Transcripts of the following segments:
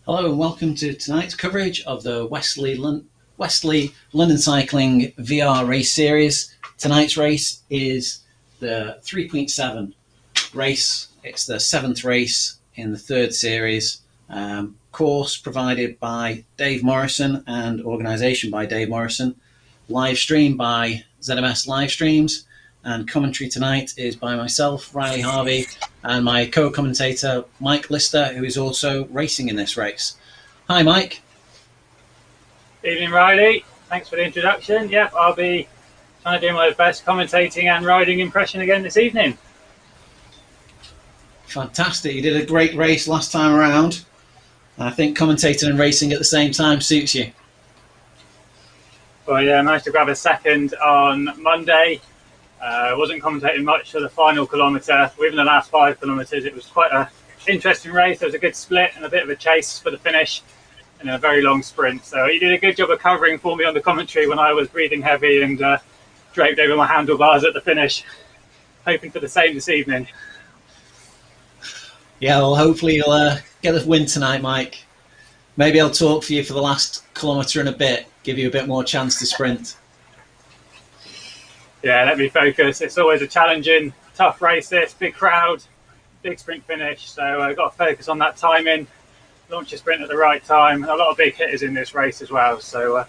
Hello and welcome to tonight's coverage of the Wesley London Cycling VR race series. Tonight's race is the 3.7 race. It's the 7th race in the 3rd series. Course provided by Dave Morrison and organisation by Dave Morrison. Live stream by ZMS Live Streams. And commentary tonight is by myself, Riley Harvey, and my co-commentator, Mike Lister, who is also racing in this race. Hi, Mike. Evening, Riley. Thanks for the introduction. Yep, I'll be trying to do my best commentating and riding impression again this evening. Fantastic. You did a great race last time around. I think commentating and racing at the same time suits you. Well, yeah, I managed to grab a second on Monday. Wasn't commentating much for the final kilometre. Even the last 5 kilometres, it was quite an interesting race. There was a good split and a bit of a chase for the finish and a very long sprint. So he did a good job of covering for me on the commentary when I was breathing heavy and draped over my handlebars at the finish. Hoping for the same this evening. Yeah, well, hopefully you'll get the win tonight, Mike. Maybe I'll talk for you for the last kilometre and a bit, give you a bit more chance to sprint. Yeah, let me focus. It's always a challenging, tough race this, big crowd, big sprint finish. So I've got to focus on that timing, launch a sprint at the right time. And a lot of big hitters in this race as well. So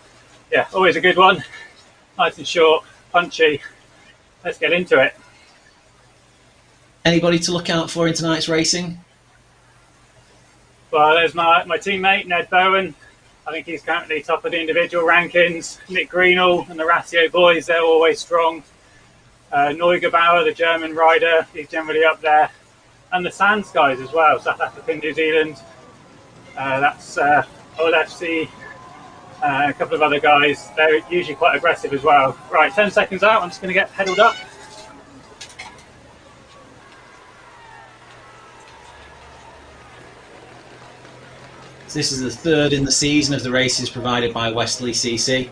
yeah, always a good one. Nice and short, punchy. Let's get into it. Anybody to look out for in tonight's racing? Well, there's my teammate, Ned Bowen. I think he's currently top of the individual rankings. Nick Greenall and the Ratio boys, they're always strong. Neugebauer, the German rider, he's generally up there. And the Sands guys as well, South Africa, New Zealand. That's OLFC, a couple of other guys. They're usually quite aggressive as well. Right, 10 seconds out, I'm just going to get pedalled up. This is the 3rd in the season of the races provided by Wesley CC.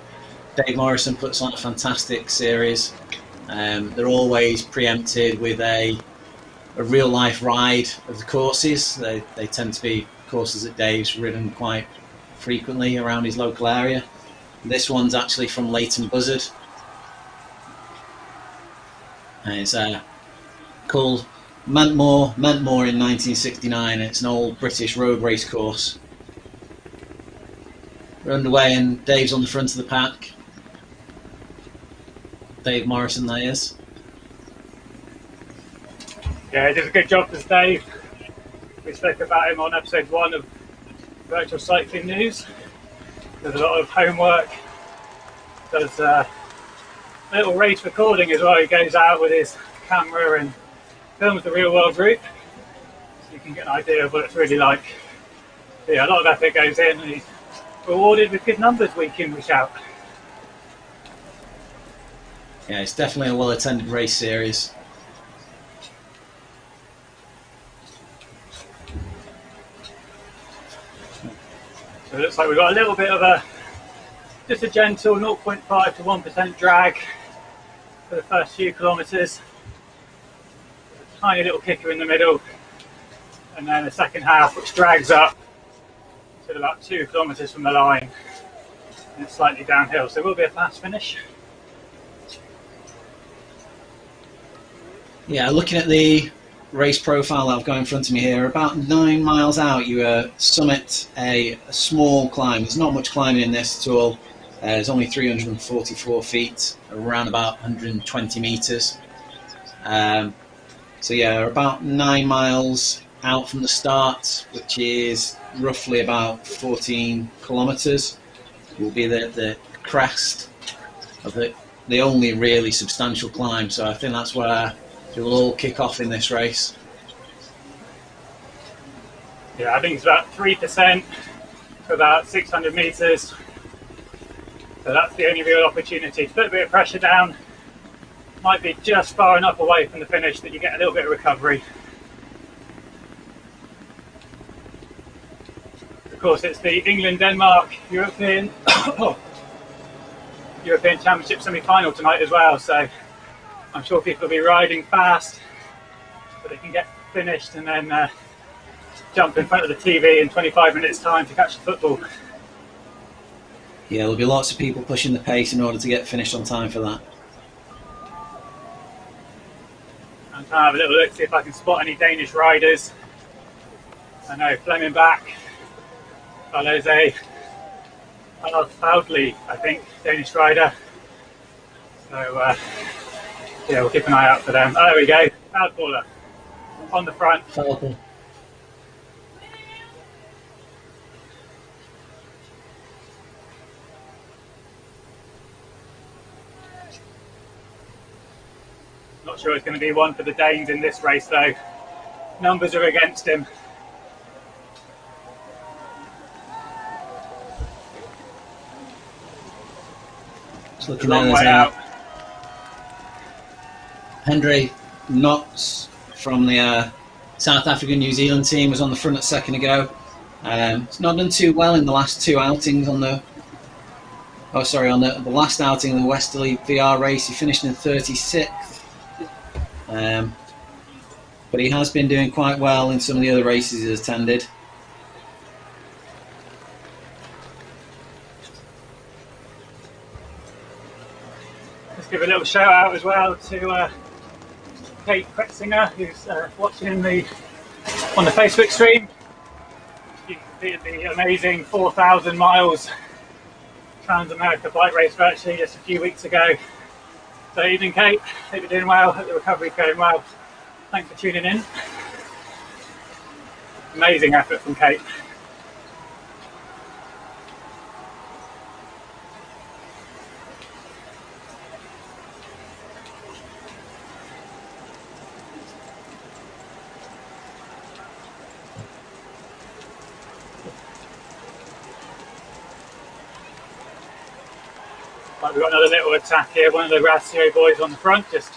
Dave Morrison puts on a fantastic series. They're always preempted with a real-life ride of the courses. They tend to be courses that Dave's ridden quite frequently around his local area. This one's actually from Leighton Buzzard. It's called Mantmore in 1969. It's an old British road race course. We're underway and Dave's on the front of the pack. Dave Morrison, that is. Yeah, he did a good job this Dave. We spoke about him on episode 1 of Virtual Cycling News. There's a lot of homework. Does a little race recording as well. He goes out with his camera and films the real world route. So you can get an idea of what it's really like. So yeah, a lot of effort goes in and he's rewarded with good numbers week in, week out. Yeah, it's definitely a well-attended race series. So it looks like we've got a little bit of just a gentle 0.5 to 1% drag for the first few kilometres. A tiny little kicker in the middle, and then the second half which drags up to about 2 kilometres from the line, and it's slightly downhill, so it will be a fast finish. Yeah, looking at the race profile that I've got in front of me here, about 9 miles out you summit a small climb. There's not much climbing in this at all. There's only 344 feet, around about 120 metres. So yeah, we're about 9 miles out from the start, which is roughly about 14 kilometres. Will be the crest of the only really substantial climb. So I think that's where it will all kick off in this race. Yeah, I think it's about 3% for about 600 metres. So that's the only real opportunity to put a bit of pressure down. Might be just far enough away from the finish that you get a little bit of recovery. Of course, it's the England-Denmark European Championship semi-final tonight as well, so I'm sure people will be riding fast, but they can get finished and then jump in front of the TV in 25 minutes time to catch the football. Yeah, there'll be lots of people pushing the pace in order to get finished on time for that. I'm trying to have a little look, see if I can spot any Danish riders. I know Fleming back follows a Proudly, I think, Danish rider. So yeah, we'll keep an eye out for them. Oh, there we go, Proudballer on the front. Falcon. Not sure it's going to be one for the Danes in this race though. Numbers are against him. Just looking a long at way out. Henry Knox from the South African New Zealand team was on the front a second ago. It's not done too well in the last two outings on the the last outing of the Westerly VR race. He finished in 36th. But he has been doing quite well in some of the other races he's attended. Let's give a little shout out as well to Kate Kretzinger, who's watching on the Facebook stream. She completed the amazing 4,000 miles Trans-America bike race virtually just a few weeks ago. So evening Kate, hope you're doing well, hope the recovery's going well. Thanks for tuning in. Amazing effort from Kate. Right, we've got another little attack here, one of the Razio boys on the front, just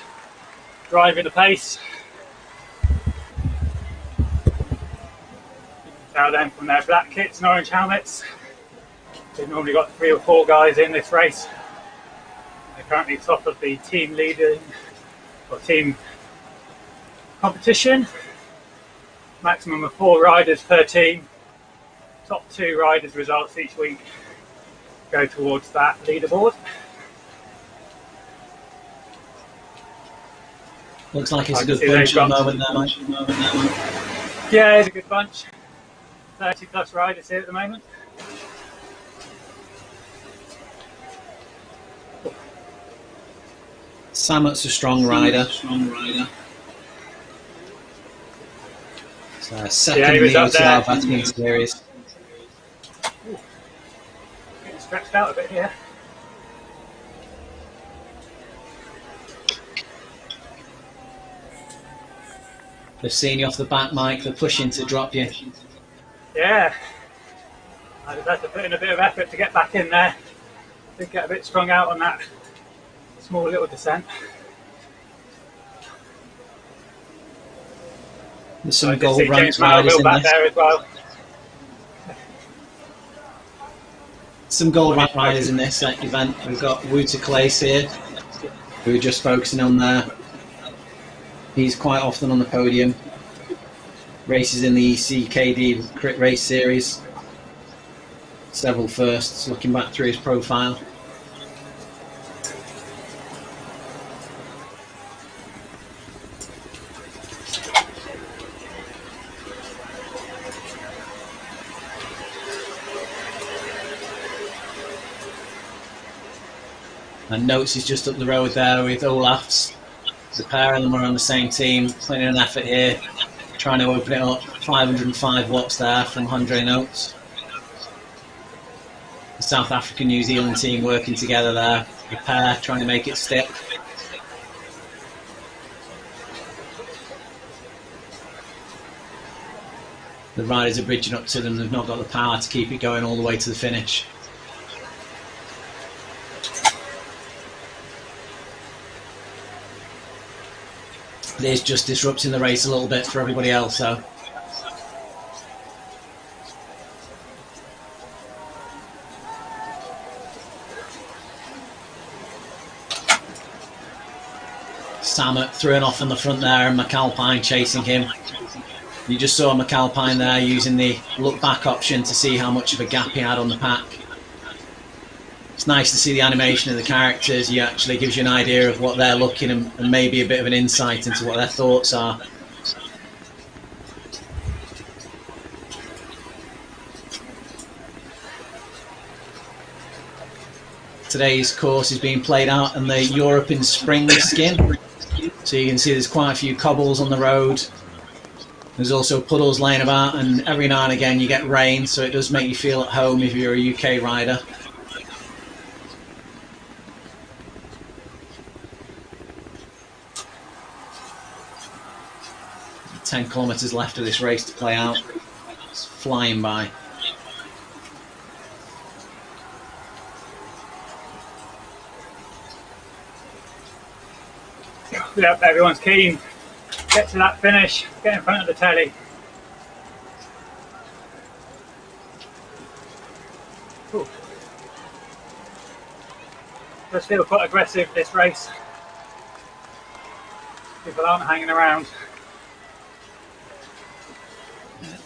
driving the pace. Tell them from their black kits and orange helmets. They've normally got 3 or 4 guys in this race. They're currently top of the team leading or team competition. Maximum of 4 riders per team. Top 2 riders' results each week go towards that leaderboard. Looks like it's a good bunch at the moment there, Mike. Yeah, it's a good bunch. 30 plus riders here at the moment. Samet's a strong rider. So second in the OTR Vatican series. Getting stretched out a bit here. They've seen you off the back, Mike. They're pushing to drop you. Yeah. I just had to put in a bit of effort to get back in there. Did get a bit strung out on that small little descent. There's some gold ranked riders in back there as well. Some gold ranked riders in this event. We've got Wouter Claes here, who are just focusing on there. He's quite often on the podium. Races in the ECKD Crit Race Series. Several firsts, looking back through his profile. And Notes is just up the road there with Olaf's. The pair of them are on the same team, putting in an effort here, trying to open it up. 505 watts there from Andre Notes. The South African New Zealand team working together there. The pair trying to make it stick. The riders are bridging up to them. They've not got the power to keep it going all the way to the finish. This just disrupting the race a little bit for everybody else, so. Samet throwing off in the front there and McAlpine chasing him. You just saw McAlpine there using the look back option to see how much of a gap he had on the pack. It's nice to see the animation of the characters. It actually gives you an idea of what they're looking and maybe a bit of an insight into what their thoughts are. Today's course is being played out in the European spring skin. So you can see there's quite a few cobbles on the road. There's also puddles laying about, and every now and again you get rain, so it does make you feel at home if you're a UK rider. 10 kilometres left of this race to play out. It's flying by. Yep, everyone's keen. Get to that finish, get in front of the telly. Ooh. Does feel quite aggressive, this race. People aren't hanging around.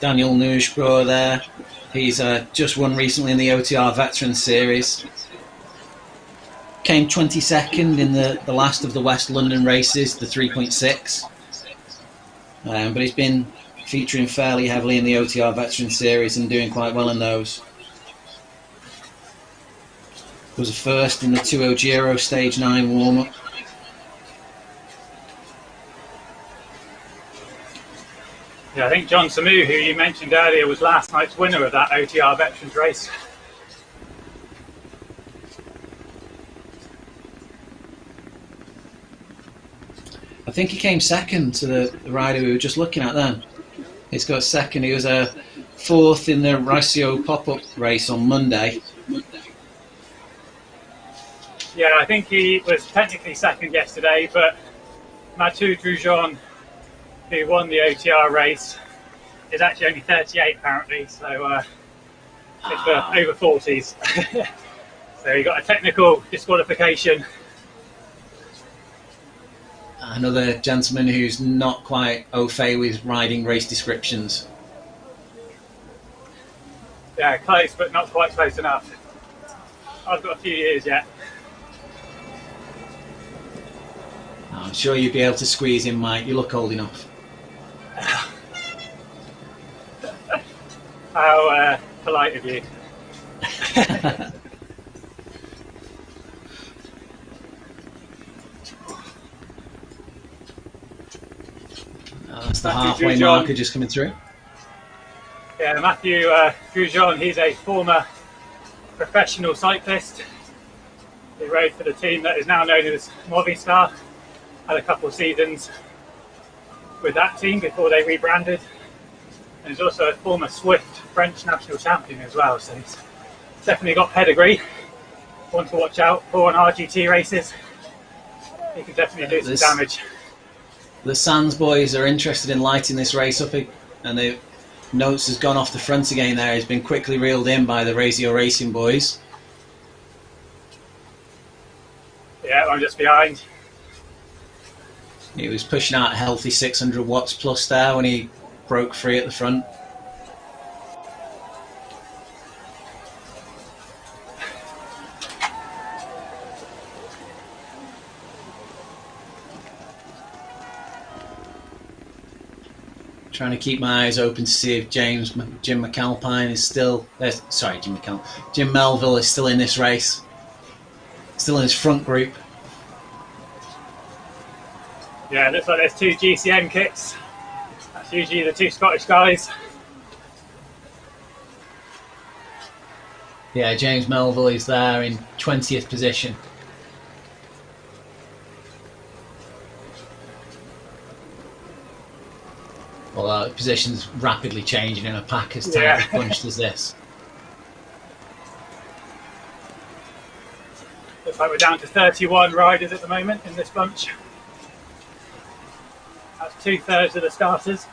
Daniel Newsbro there. He's just won recently in the OTR Veteran Series. Came 22nd in the last of the West London races, the 3.6. But he's been featuring fairly heavily in the OTR Veteran Series and doing quite well in those. Was a first in the 2.0 Giro Stage 9 warm-up. Yeah, I think John Samu, who you mentioned earlier, was last night's winner of that OTR Veterans race. I think he came second to the rider we were just looking at then. He's got second. He was fourth in the Racio pop-up race on Monday. Yeah, I think he was technically second yesterday, but Mathieu Drujon, who won the OTR race, is actually only 38 apparently, so it's for over 40s. So he got a technical disqualification. Another gentleman who's not quite au fait with riding race descriptions. Yeah, close, but not quite close enough. I've got a few years yet. I'm sure you'd be able to squeeze in, Mike. You look old enough. How polite of you. That's the halfway marker just coming through. Yeah, Mathieu Drujon, he's a former professional cyclist. He rode for the team that is now known as Movistar. Had a couple of seasons with that team before they rebranded. And he's also a former Swift French national champion as well, so he's definitely got pedigree. One to watch out for on RGT races. He can definitely do some damage. The Sands boys are interested in lighting this race up, and the notes has gone off the front again there. He's been quickly reeled in by the Razio Racing boys. Yeah, I'm just behind. He was pushing out a healthy 600 watts plus there when he broke free at the front. Trying to keep my eyes open to see if Jim McAlpine is still... Jim Melville is still in this race. Still in his front group. Yeah, it looks like there's two GCN kits. That's usually the two Scottish guys. Yeah, James Melville is there in 20th position. Well, position's rapidly changing in a pack as tight bunched as this. Looks like we're down to 31 riders at the moment in this bunch. That's 2/3 of the starters.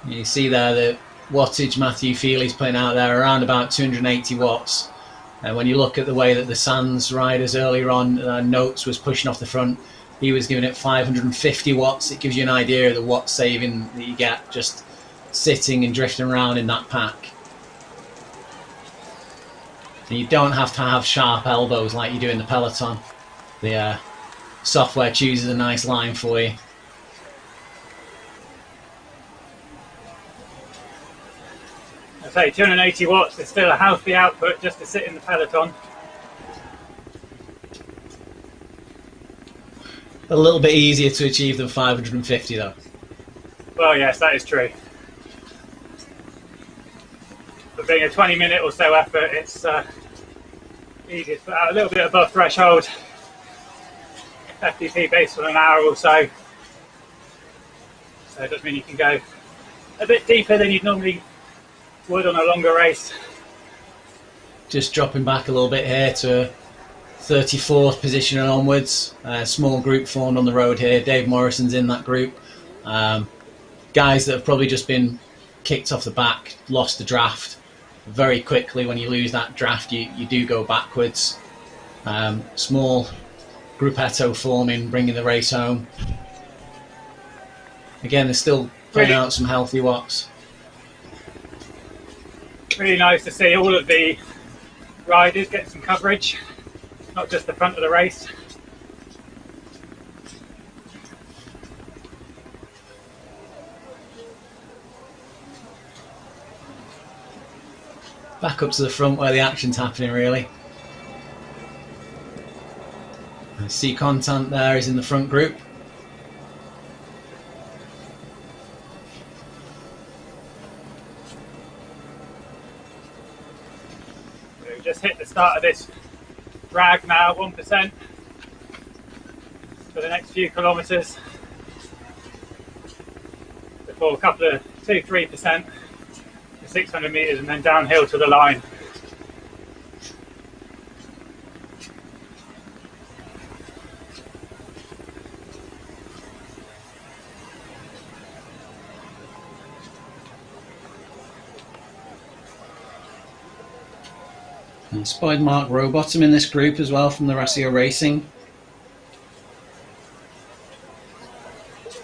You see there the wattage Matthew Feely's putting out there, around about 280 watts. And when you look at the way that the Sands riders earlier on, Notes was pushing off the front, he was giving it 550 watts. It gives you an idea of the watt saving that you get just sitting and drifting around in that pack. And you don't have to have sharp elbows like you do in the Peloton. The software chooses a nice line for you. I say 280 watts is still a healthy output just to sit in the Peloton. A little bit easier to achieve than 550 though. Well, yes, that is true. But being a 20-minute or so effort, it's easy to put out a little bit above threshold. FTP based on an hour or so. So it does mean you can go a bit deeper than you'd normally would on a longer race. Just dropping back a little bit here to 34th position and onwards. Small group formed on the road here. Dave Morrison's in that group. Guys that have probably just been kicked off the back, lost the draft. Very quickly, when you lose that draft, you do go backwards. Small gruppetto forming, bringing the race home. Again, they're still putting out some healthy watts. Really nice to see all of the riders get some coverage, not just the front of the race. Back up to the front where the action's happening, really. I see Contant there is in the front group. We just hit the start of this drag now, 1% for the next few kilometres. Before a couple of 2-3%. 600 metres and then downhill to the line. And spotted Mark Rowbottom in this group as well from the Ratio Racing.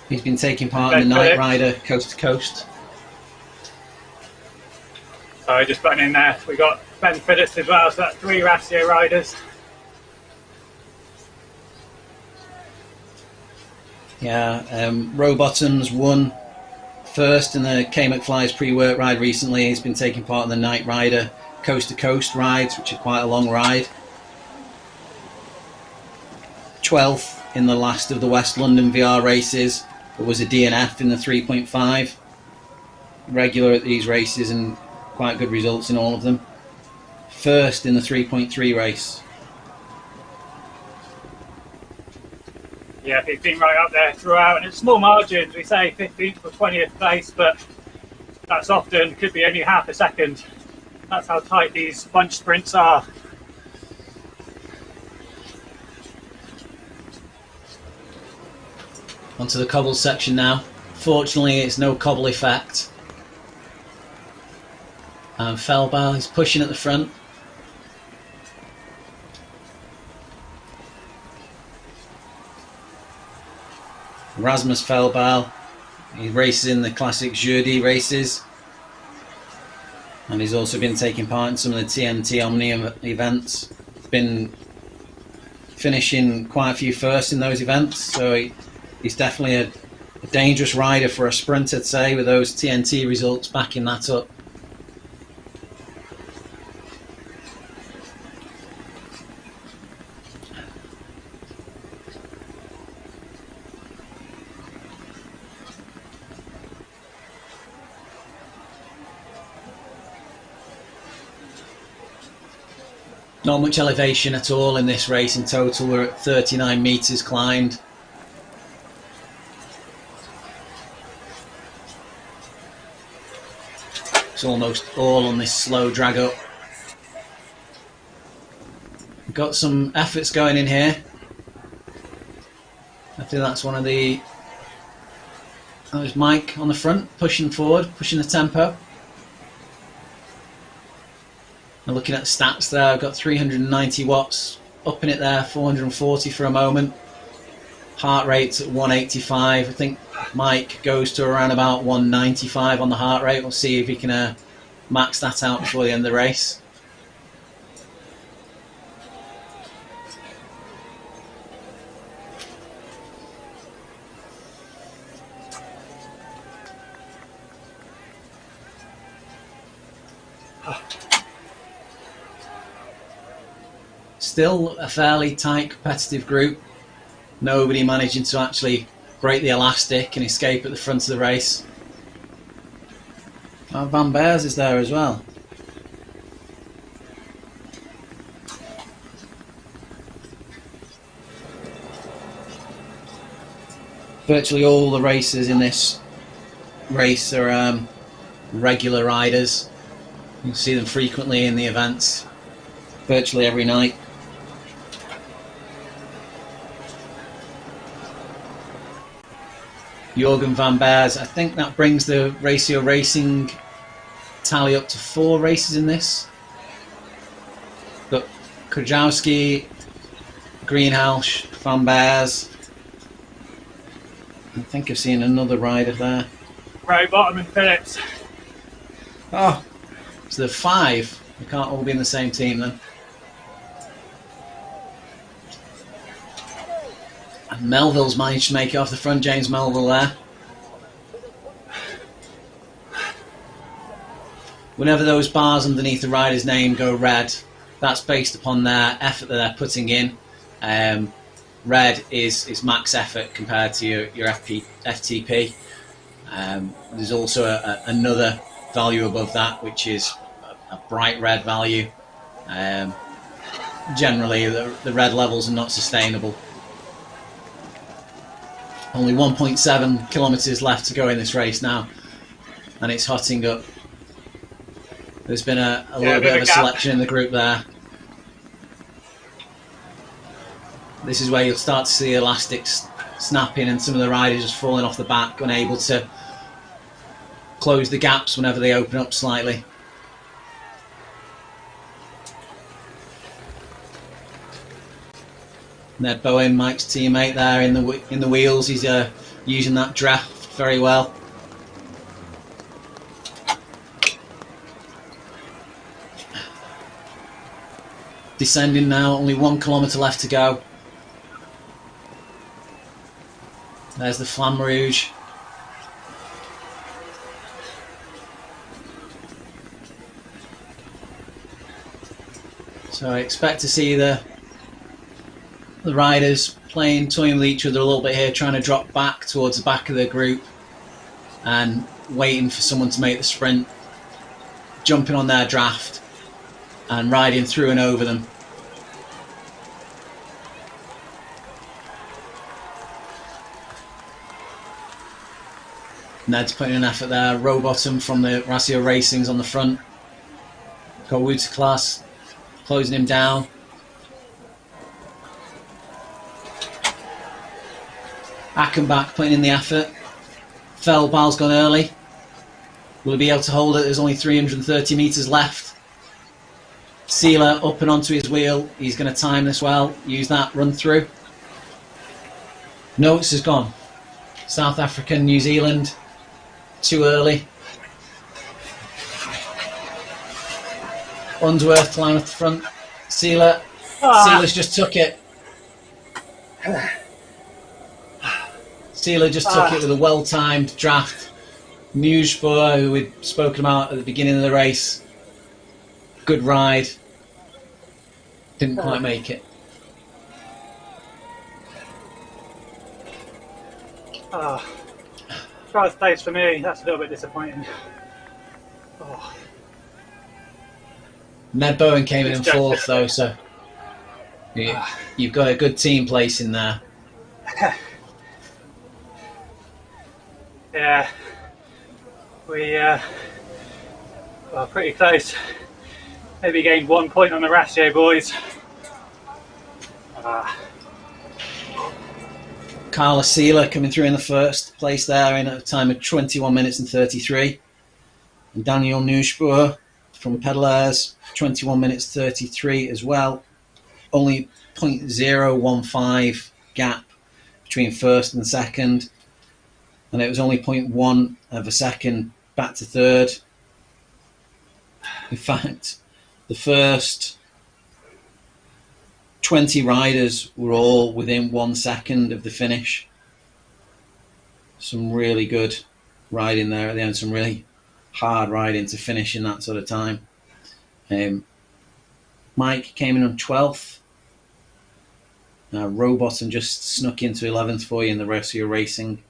He's been taking part in the Night Rider Coast to Coast. So just putting in there, we got Ben Phillips as well, so that's 3 Ratio riders. Yeah, Rowbottom's won first in the K McFly's pre-work ride recently. He's been taking part in the Night Rider Coast to Coast rides, which are quite a long ride. 12th in the last of the West London VR races. There was a DNF in the 3.5. Regular at these races and quite good results in all of them. First in the 3.3 race. Yeah, he's been right up there throughout, and it's small margins. We say 15th or 20th place, but that's often could be only half a second. That's how tight these bunch sprints are. Onto the cobble section now. Fortunately, it's no cobble effect. And Felbal is pushing at the front. Rasmus Felbal, he races in the classic Jeudi races, and he's also been taking part in some of the TNT Omnium events. Been finishing quite a few firsts in those events, so he's definitely a dangerous rider for a sprinter, I'd say, with those TNT results backing that up. Not much elevation at all in this race. In total, we're at 39 metres climbed. It's almost all on this slow drag up. We've got some efforts going in here. I think that's one of the... There's Mike on the front, pushing forward, pushing the tempo. And looking at the stats there, I've got 390 watts up in it there, 440 for a moment. Heart rate's at 185. I think Mike goes to around about 195 on the heart rate. We'll see if he can max that out before the end of the race. Still a fairly tight competitive group. Nobody managing to actually break the elastic and escape at the front of the race. Oh, Van Beers is there as well. Virtually all the racers in this race are regular riders. You can see them frequently in the events, virtually every night. Jurgen Van Beers, I think that brings the Ratio Racing tally up to 4 races in this. But Krajowski, Greenhalgh, Van Beers. I think I've seen another rider there. Right, Bottom and Phillips. Oh, so the 5. We can't all be in the same team then. And Melville's managed to make it off the front, James Melville there. Whenever those bars underneath the rider's name go red, that's based upon their effort that they're putting in. Red is max effort compared to your FTP. There's also another value above that, which is a bright red value. Generally, the red levels are not sustainable. Only 1.7 kilometres left to go in this race now, and it's hotting up. There's been a little bit of a selection in the group there. This is where you'll start to see elastics snapping and some of the riders just falling off the back, unable to close the gaps whenever they open up slightly. Ned Bowen, Mike's teammate there in the wheels. He's using that draft very well. Descending now, only 1 kilometre left to go. There's the Flamme Rouge. So I expect to see the riders toying with each other a little bit here, trying to drop back towards the back of the group and waiting for someone to make the sprint, jumping on their draft and riding through and over them. Ned's putting an effort there. Rowbottom from the Ratio Racing's on the front. Got Class closing him down. Ackenbach putting in the effort. Feldbahl's gone early. Will he be able to hold it? There's only 330 metres left. Seeler up and onto his wheel. He's going to time this well. Use that run through. Notes has gone. South African, New Zealand. Too early. Unsworth line at the front. Seeler. Seeler's just took it. Seeler just took it with a well-timed draft. Nieuwspoor, who we'd spoken about at the beginning of the race. Good ride. Didn't quite make it. First place for me, that's a little bit disappointing. Ned Bowen came in 4th though, so you've got a good team place in there. Yeah, we were pretty close. Maybe gained 1 point on the Ratio boys. Carla Seeler coming through in the 1st place there in a time of 21 minutes and 33. And Daniel Nieuwspoor from Pedalers, 21 minutes 33 as well. Only 0.015 gap between first and second, and it was only 0.1 of a second back to third. In fact, the first 20 riders were all within 1 second of the finish. Some really good riding there at the end, some really hard riding to finish in that sort of time. Mike came in on 12th. Rowbottom just snuck into 11th for you in the rest of your racing.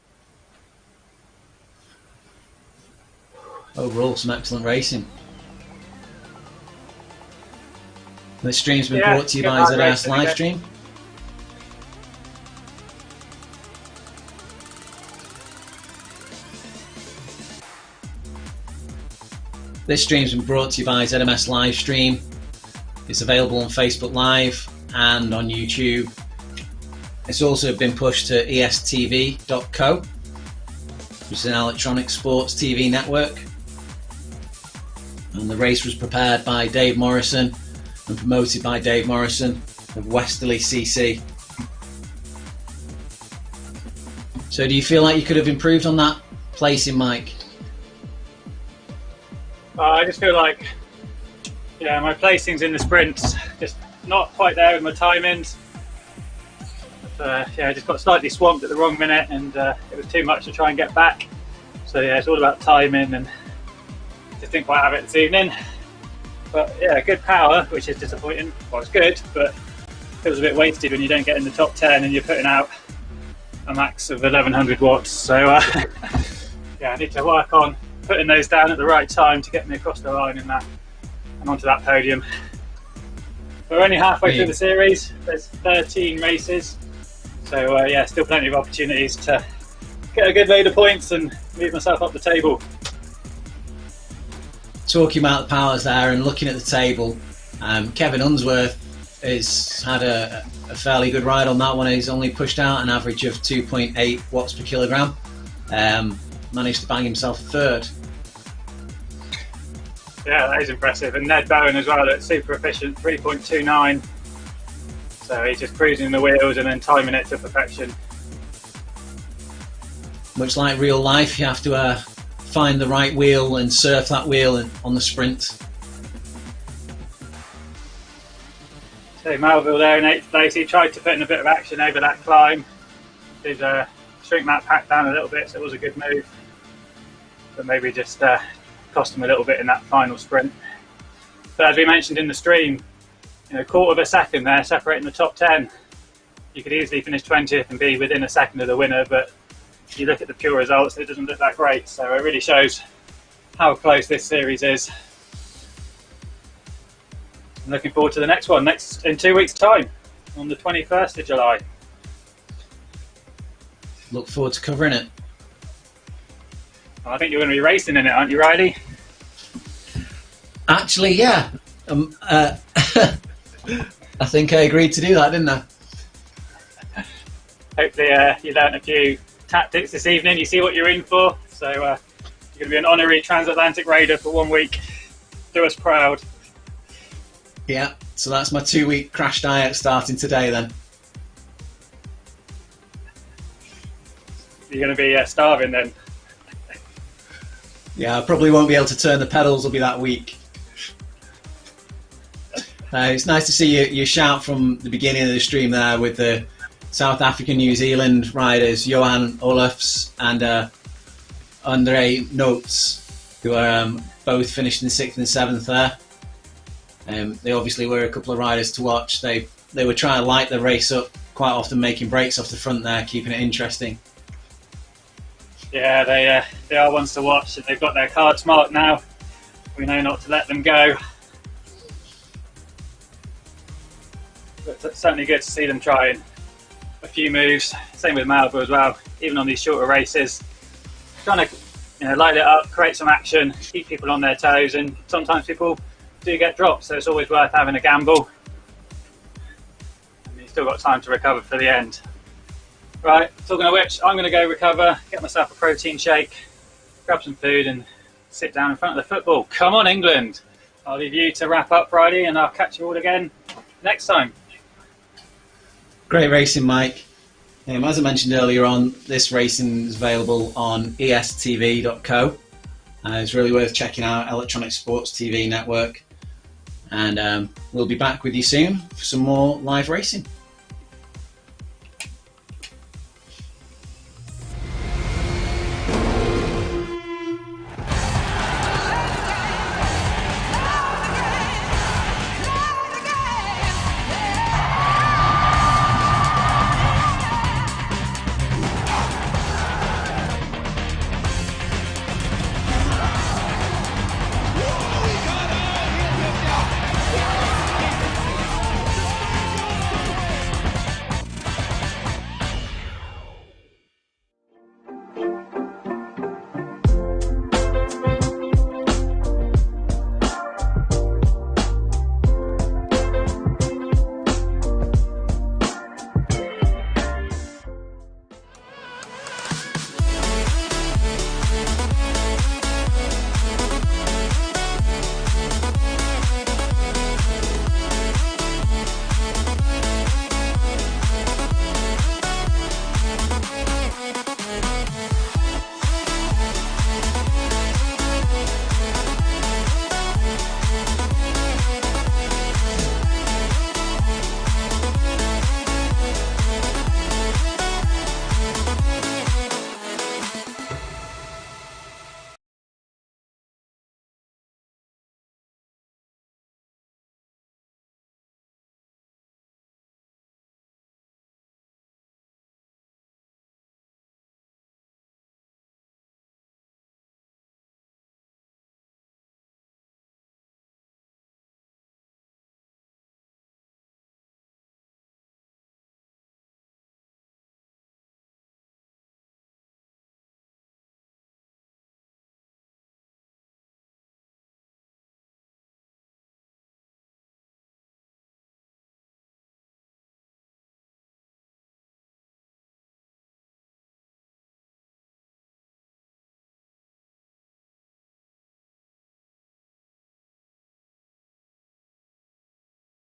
Overall, some excellent racing. This stream's been brought to you by ZMS Livestream. This stream's been brought to you by ZMS Livestream. It's available on Facebook Live and on YouTube. It's also been pushed to estv.co, which is an electronic sports TV network. And the race was prepared by Dave Morrison and promoted by Dave Morrison of Westerly CC. So do you feel like you could have improved on that placing, Mike? I just feel like, my placings in the sprints just not quite there with my timings. But, I just got slightly swamped at the wrong minute, and it was too much to try and get back. So it's all about timing, and just didn't quite have it this evening. But good power, which is disappointing. Well, it's good, but it feels a bit wasted when you don't get in the top 10 and you're putting out a max of 1100 watts. So I need to work on putting those down at the right time to get me across the line in that and onto that podium. We're only halfway through the series. There's 13 races, so still plenty of opportunities to get a good load of points and move myself up the table. Talking about the powers there and looking at the table, Kevin Unsworth has had a fairly good ride on that one. He's only pushed out an average of 2.8 watts per kilogram. Managed to bang himself a third. Yeah, that is impressive. And Ned Bowen as well, that's super efficient, 3.29. So he's just cruising the wheels and then timing it to perfection. Much like real life, you have to find the right wheel and surf that wheel on the sprint. So Melville there in 8th place, he tried to put in a bit of action over that climb. Did shrink that pack down a little bit, so it was a good move. But maybe just cost him a little bit in that final sprint. But as we mentioned in the stream, quarter of a second there separating the top 10. You could easily finish 20th and be within a second of the winner, but you look at the pure results, it doesn't look that great. So it really shows how close this series is. I'm looking forward to the next one, in 2 weeks' time, on the 21st of July. Look forward to covering it. I think you're going to be racing in it, aren't you, Riley? Actually, yeah. I think I agreed to do that, didn't I? Hopefully you learnt a few tactics this evening. You see what you're in for. So you're going to be an honorary transatlantic raider for 1 week. Do us proud. Yeah, so that's my 2-week crash diet starting today then. You're going to be starving then. Yeah, I probably won't be able to turn the pedals, will be that weak. It's nice to see your shout from the beginning of the stream there with the South African New Zealand riders, Johan Olafs and Andre Notes, who are both finished in 6th and 7th there. They obviously were a couple of riders to watch. They were trying to light the race up, quite often making breaks off the front there, keeping it interesting. Yeah, they are ones to watch, and they've got their cards marked now. We know not to let them go. But it's certainly good to see them trying a few moves. Same with Malvo as well, even on these shorter races. Trying to light it up, create some action, keep people on their toes, and sometimes people do get dropped, so it's always worth having a gamble. And you've still got time to recover for the end. Right, talking of which, I'm going to go recover, get myself a protein shake, grab some food and sit down in front of the football. Come on, England! I'll leave you to wrap up Friday and I'll catch you all again next time. Great racing, Mike. As I mentioned earlier on, this racing is available on estv.co. It's really worth checking out, Electronic Sports TV network. And we'll be back with you soon for some more live racing.